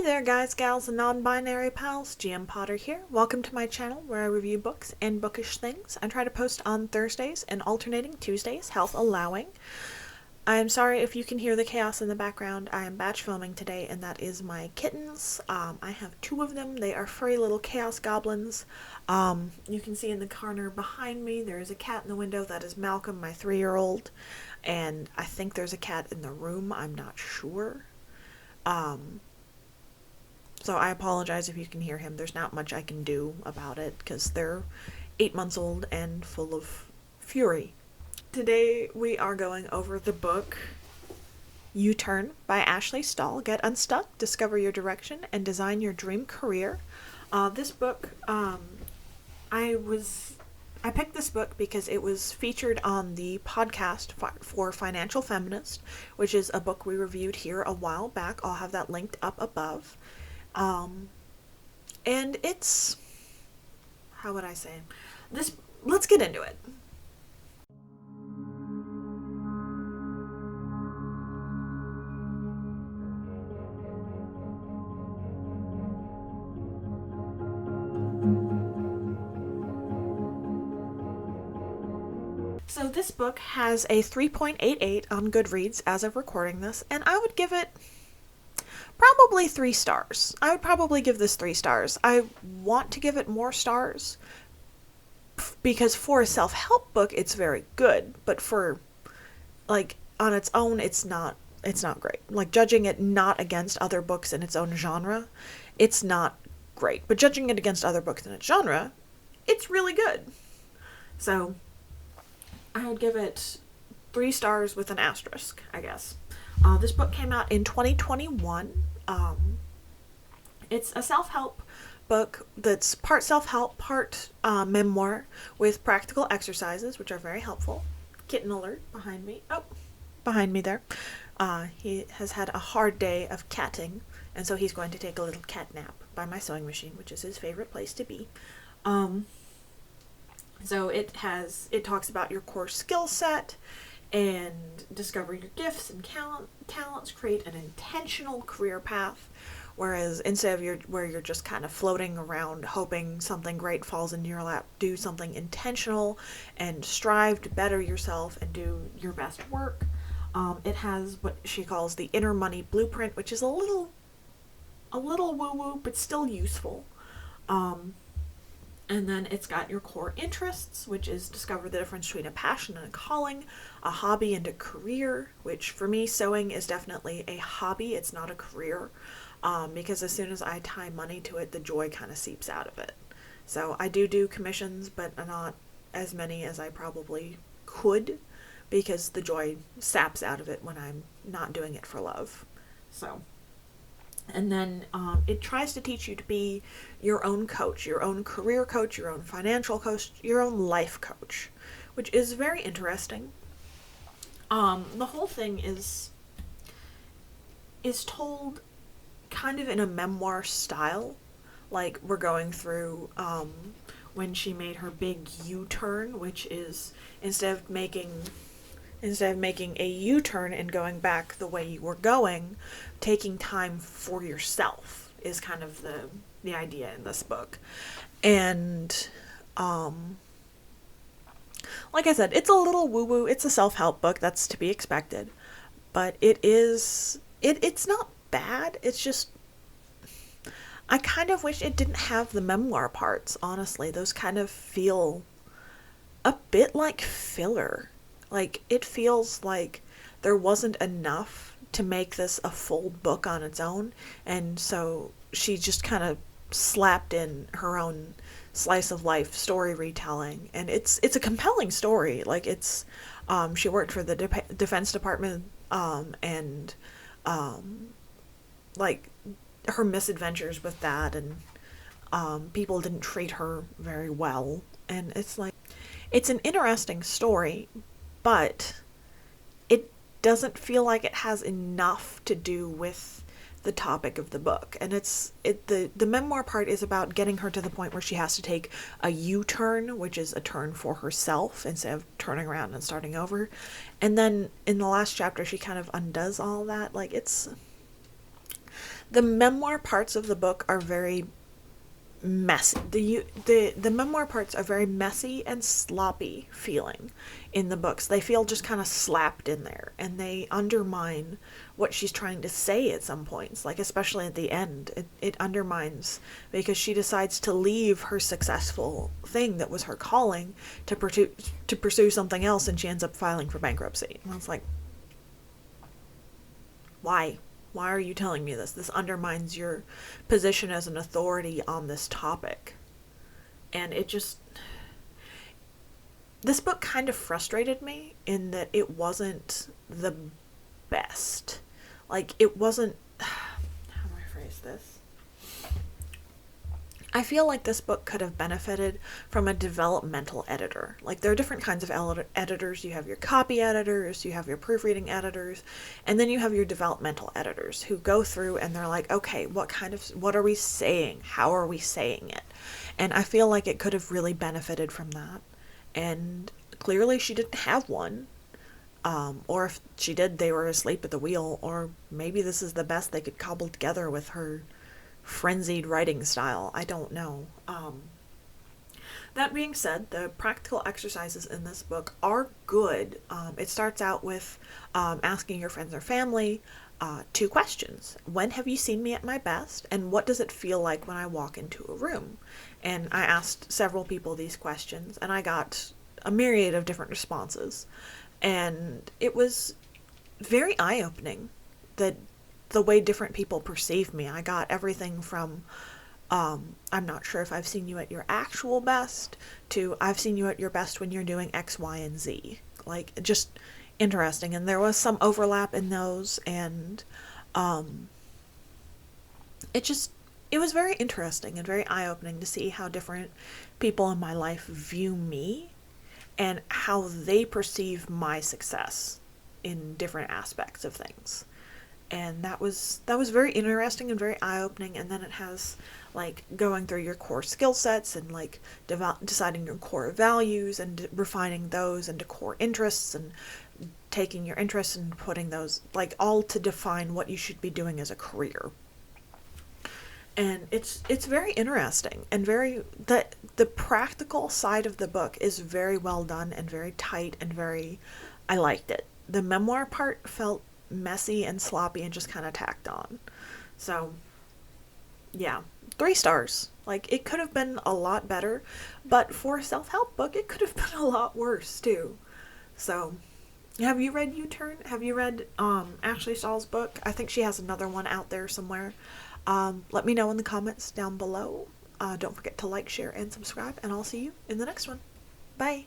there guys, gals, and non-binary pals, GM Potter here. Welcome to my channel where I review books and bookish things. I try to post on Thursdays and alternating Tuesdays, health allowing. I am sorry if you can hear the chaos in the background. I am batch filming today and that is my kittens. I have two of them. They are furry little chaos goblins. You can see in the corner behind me there is a cat in the window. That is Malcolm, my 3-year-old. And I think there's a cat in the room. I'm not sure. So I apologize if you can hear him. There's not much I can do about it because they're 8 months old and full of fury. Today we are going over the book U-Turn by Ashley Stahl. Get unstuck, discover your direction, and design your dream career. This book, I picked this book because it was featured on the podcast for Financial Feminist, which is a book we reviewed here a while back. I'll have that linked up above. And it's, how would I say, let's get into it. So this book has a 3.88 on Goodreads as of recording this, and I would give it probably 3 stars. I would probably give this 3 stars. I want to give it more stars because for a self-help book it's very good, but for like on its own it's not great. Like judging it not against other books in its own genre, it's not great. But judging it against other books in its genre, it's really good. So I would give it 3 stars with an asterisk, I guess. This book came out in 2021. It's a self-help book that's part self-help, part memoir with practical exercises, which are very helpful. Kitten alert behind me. Oh, behind me there. He has had a hard day of catting, and so he's going to take a little cat nap by my sewing machine, which is his favorite place to be. So it talks about your core skill set and discover your gifts and talents, create an intentional career path, whereas instead of where you're just kind of floating around hoping something great falls into your lap, do something intentional and strive to better yourself and do your best work. It has what she calls the inner money blueprint, which is a little woo-woo, but still useful. And then it's got your core interests, which is discover the difference between a passion and a calling, a hobby and a career, which for me, sewing is definitely a hobby. It's not a career, because as soon as I tie money to it, the joy kind of seeps out of it. So I do commissions, but not as many as I probably could, because the joy saps out of it when I'm not doing it for love. So... And then it tries to teach you to be your own coach, your own career coach, your own financial coach, your own life coach, which is very interesting. The whole thing is told kind of in a memoir style, like we're going through when she made her big U-turn, which is instead of making a U-turn and going back the way you were going, taking time for yourself is kind of the idea in this book. And like I said, it's a little woo-woo. It's a self-help book. That's to be expected. But it's not bad. It's just, I kind of wish it didn't have the memoir parts, honestly. Those kind of feel a bit like filler. Like, it feels like there wasn't enough to make this a full book on its own, and so she just kind of slapped in her own slice of life story retelling, and it's a compelling story. Like, it's she worked for the Defense Department, and like her misadventures with that, and people didn't treat her very well, and it's like, it's an interesting story, but it doesn't feel like it has enough to do with the topic of the book. And the memoir part is about getting her to the point where she has to take a U-turn, which is a turn for herself instead of turning around and starting over. And then in the last chapter, she kind of undoes all that. Like, The memoir parts of the book are very messy. The memoir parts are very messy and sloppy feeling in the books. They feel just kind of slapped in there, and they undermine what she's trying to say at some points, like especially at the end. It undermines, because she decides to leave her successful thing that was her calling to pursue something else, and she ends up filing for bankruptcy. And I was like, why? Why are you telling me this? This undermines your position as an authority on this topic. And this book kind of frustrated me in that it wasn't the best. Like, it wasn't, how do I phrase this? I feel like this book could have benefited from a developmental editor. Like, there are different kinds of editors. You have your copy editors, you have your proofreading editors, and then you have your developmental editors who go through and they're like, okay, what are we saying? How are we saying it? And I feel like it could have really benefited from that. And clearly she didn't have one. Or if she did, they were asleep at the wheel, or maybe this is the best they could cobble together with her frenzied writing style. I don't know. That being said, the practical exercises in this book are good. It starts out with asking your friends or family 2 questions. When have you seen me at my best? And what does it feel like when I walk into a room? And I asked several people these questions, and I got a myriad of different responses. And it was very eye-opening that the way different people perceive me. I got everything from I'm not sure if I've seen you at your actual best to I've seen you at your best when you're doing X, Y, and Z. Like, just interesting. And there was some overlap in those, and it was very interesting and very eye-opening to see how different people in my life view me and how they perceive my success in different aspects of things. And that was very interesting and very eye-opening. And then it has, like, going through your core skill sets and, like, deciding your core values and refining those into core interests, and taking your interests and putting those, like, all to define what you should be doing as a career. And it's very interesting, and the practical side of the book is very well done and very tight, and I liked it. The memoir part felt messy and sloppy and just kind of tacked on. So, yeah, 3 stars. Like, it could have been a lot better, but for a self-help book, it could have been a lot worse, too. So, have you read U-Turn? Have you read Ashley Stahl's book? I think she has another one out there somewhere. Let me know in the comments down below. Don't forget to like, share, and subscribe, and I'll see you in the next one. Bye!